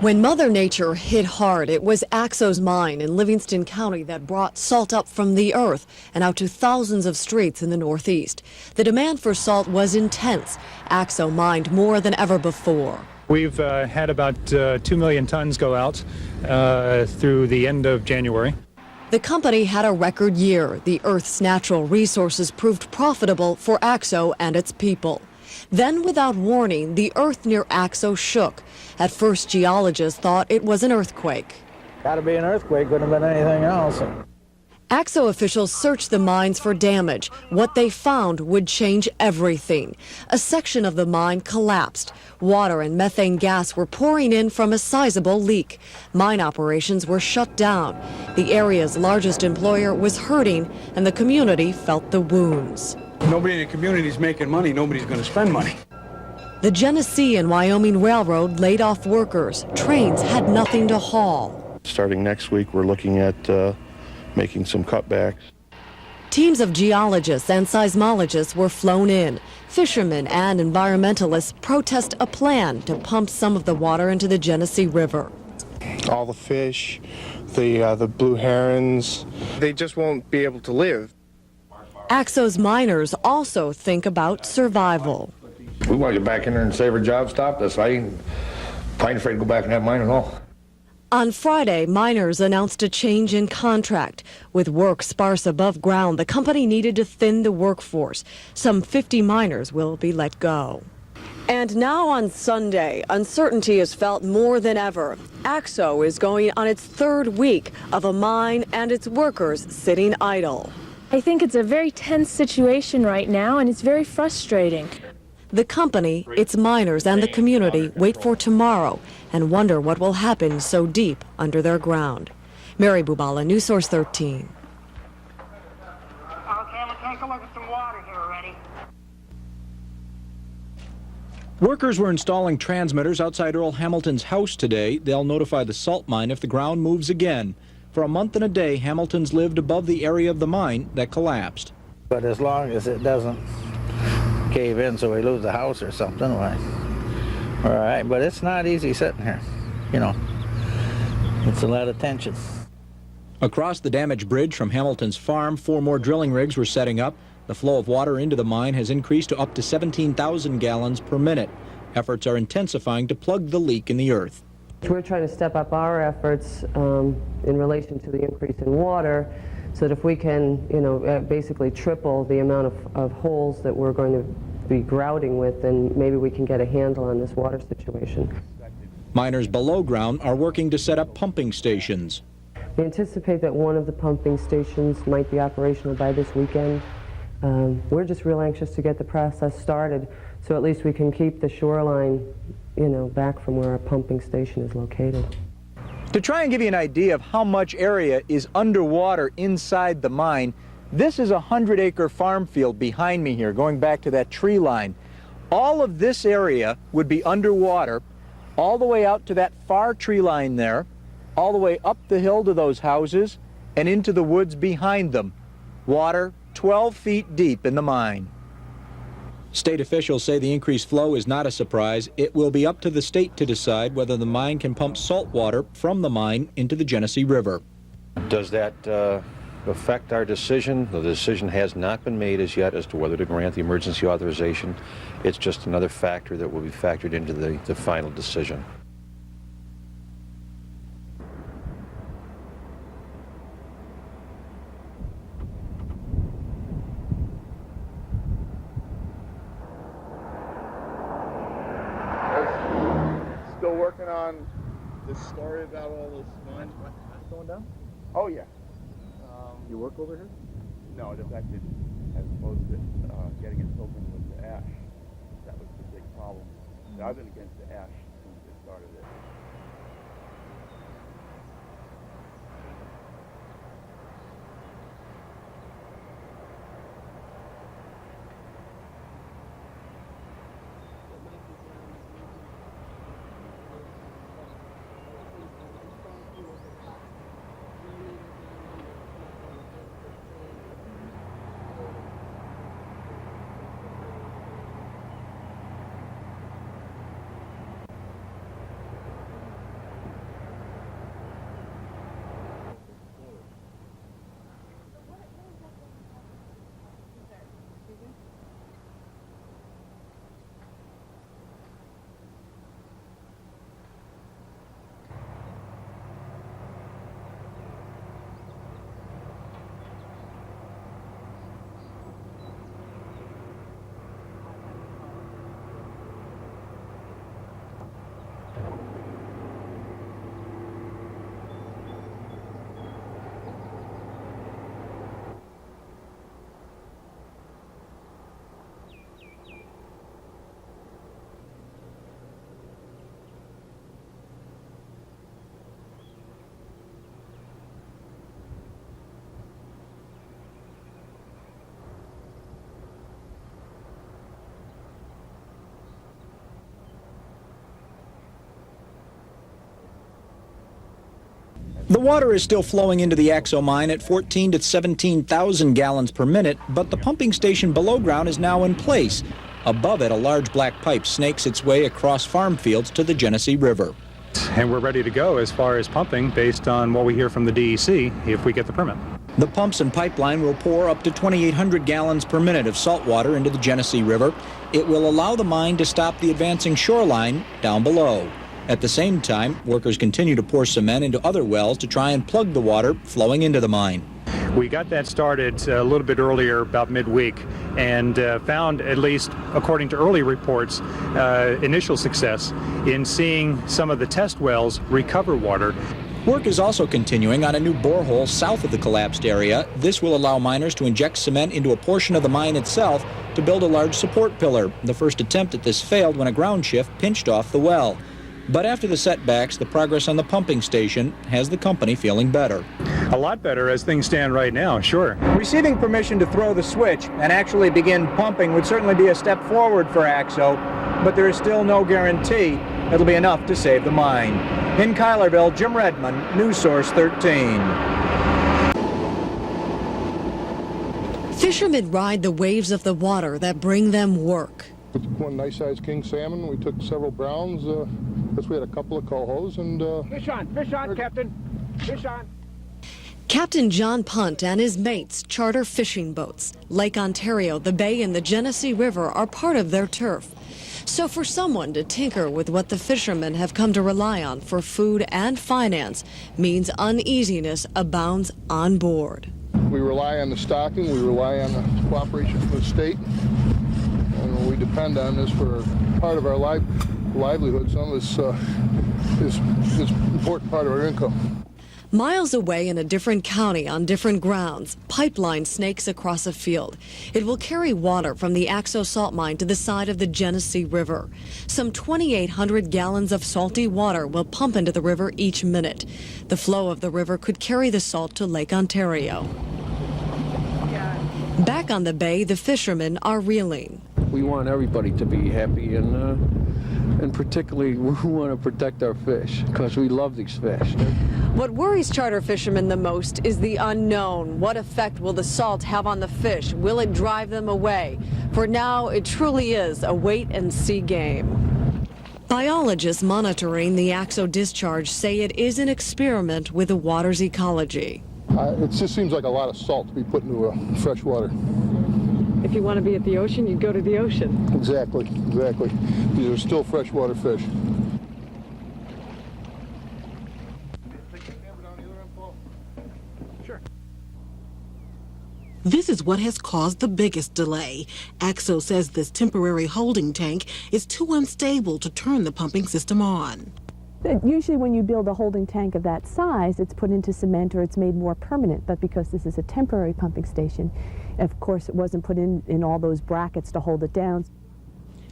When Mother Nature hit hard, it was Axo's mine in Livingston County that brought salt up from the earth and out to thousands of streets in the Northeast. The demand for salt was intense. Axo mined more than ever before. We've had about 2 million tons go out through the end of January. The company had a record year. The Earth's natural resources proved profitable for Axo and its people. Then, without warning, the earth near Axo shook. At first, geologists thought it was an earthquake. Gotta be an earthquake, couldn't have been anything else. Axo officials searched the mines for damage. What they found would change everything. A section of the mine collapsed. Water and methane gas were pouring in from a sizable leak. Mine operations were shut down. The area's largest employer was hurting, and the community felt the wounds. Nobody in the community is making money. Nobody's going to spend money. The Genesee and Wyoming Railroad laid off workers. Trains had nothing to haul. Starting next week, we're looking at making some cutbacks. Teams of geologists and seismologists were flown in. Fishermen and environmentalists protest a plan to pump some of the water into the Genesee River. All the fish, the blue herons, they just won't be able to live. Axo's miners also think about survival. We want to get back in there and save our job. Stop this. I ain't afraid to go back in that mine at all. On Friday, miners announced a change in contract. With work sparse above ground, the company needed to thin the workforce. Some 50 miners will be let go. And now on Sunday, uncertainty is felt more than ever. Axo is going on its third week of a mine and its workers sitting idle. I think it's a very tense situation right now, and it's very frustrating. The company, its miners, and the community wait for tomorrow and wonder what will happen so deep under their ground. Mary Bubala, News Source 13. Okay, let's take a look at some water here already. Workers were installing transmitters outside Earl Hamilton's house today. They'll notify the salt mine if the ground moves again. For a month and a day, Hamilton's lived above the area of the mine that collapsed. But as long as it doesn't cave in so we lose the house or something, why? All right, but it's not easy sitting here, you know. It's a lot of tension. Across the damaged bridge from Hamilton's farm, 4 more drilling rigs were setting up. The flow of water into the mine has increased to up to 17,000 gallons per minute. Efforts are intensifying to plug the leak in the earth. We're trying to step up our efforts in relation to the increase in water, so that if we can, basically triple the amount of holes that we're going to be grouting with, then maybe we can get a handle on this water situation. Miners below ground are working to set up pumping stations. We anticipate that one of the pumping stations might be operational by this weekend. We're just real anxious to get the process started, so at least we can keep the shoreline back from where our pumping station is located. To try and give you an idea of how much area is underwater inside the mine, this is a 100-acre farm field behind me here, going back to that tree line. All of this area would be underwater, all the way out to that far tree line there, all the way up the hill to those houses, and into the woods behind them. Water 12 feet deep in the mine. State officials say the increased flow is not a surprise. It will be up to the state to decide whether the mine can pump salt water from the mine into the Genesee River. Does that affect our decision? The decision has not been made as yet as to whether to grant the emergency authorization. It's just another factor that will be factored into the final decision. Still working on this story about all this mines going down? Oh, yeah. You work over here? No, it affected as opposed to getting it filled in with the ash. That was the big problem. I've been against the ash since they started it. The water is still flowing into the Axo mine at 14 to 17,000 gallons per minute, but the pumping station below ground is now in place. Above it, a large black pipe snakes its way across farm fields to the Genesee River. And we're ready to go as far as pumping based on what we hear from the DEC if we get the permit. The pumps and pipeline will pour up to 2,800 gallons per minute of salt water into the Genesee River. It will allow the mine to stop the advancing shoreline down below. At the same time, workers continue to pour cement into other wells to try and plug the water flowing into the mine. We got that started a little bit earlier, about midweek, and found, at least according to early reports, initial success in seeing some of the test wells recover water. Work is also continuing on a new borehole south of the collapsed area. This will allow miners to inject cement into a portion of the mine itself to build a large support pillar. The first attempt at this failed when a ground shift pinched off the well. But after the setbacks, the progress on the pumping station has the company feeling better. A lot better as things stand right now, sure. Receiving permission to throw the switch and actually begin pumping would certainly be a step forward for Axo, but there is still no guarantee it'll be enough to save the mine. In Kylerville, Jim Redmond, News Source 13. Fishermen ride the waves of the water that bring them work. We took one nice-sized king salmon. We took several browns. We had a couple of cohos and. Fish on, Captain. Fish on. Captain John Punt and his mates charter fishing boats. Lake Ontario, the bay, and the Genesee River are part of their turf. So for someone to tinker with what the fishermen have come to rely on for food and finance means uneasiness abounds on board. We rely on the stocking. We rely on the cooperation from the state. And we depend on this for part of our livelihood. Some of this is an important part of our income. Miles away in a different county on different grounds, pipeline snakes across a field. It will carry water from the Retsof Salt Mine to the side of the Genesee River. Some 2,800 gallons of salty water will pump into the river each minute. The flow of the river could carry the salt to Lake Ontario. Back on the bay, the fishermen are reeling. We want everybody to be happy, and particularly we want to protect our fish because we love these fish. What worries charter fishermen the most is the unknown. What effect will the salt have on the fish? Will it drive them away? For now, it truly is a wait-and-see game. Biologists monitoring the Axo discharge say it is an experiment with the water's ecology. It just seems like a lot of salt to be put into fresh water. If you want to be at the ocean, you go to the ocean. Exactly. These are still freshwater fish. This is what has caused the biggest delay. Axo says this temporary holding tank is too unstable to turn the pumping system on. Usually when you build a holding tank of that size, it's put into cement or it's made more permanent, but because this is a temporary pumping station, of course it wasn't put in all those brackets to hold it down.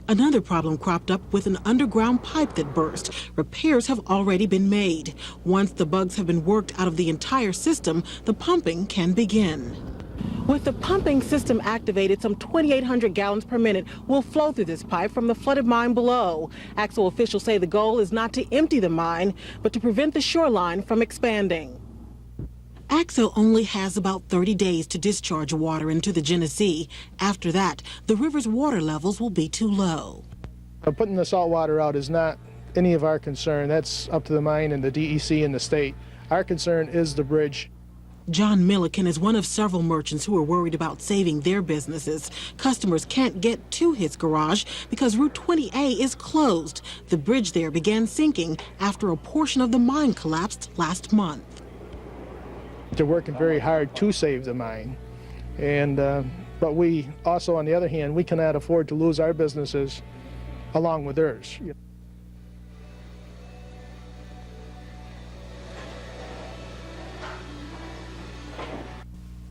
Another problem cropped up with an underground pipe that burst. Repairs have already been made. Once the bugs have been worked out of the entire system, the pumping can begin. With the pumping system activated, some 2,800 gallons per minute will flow through this pipe from the flooded mine below. Axo officials say the goal is not to empty the mine, but to prevent the shoreline from expanding. Axo only has about 30 days to discharge water into the Genesee. After that, the river's water levels will be too low. Putting the salt water out is not any of our concern. That's up to the mine and the DEC and the state. Our concern is the bridge. John Milliken is one of several merchants who are worried about saving their businesses. Customers can't get to his garage because Route 20A is closed. The bridge there began sinking after a portion of the mine collapsed last month. They're working very hard to save the mine. But we also, on the other hand, we cannot afford to lose our businesses along with theirs.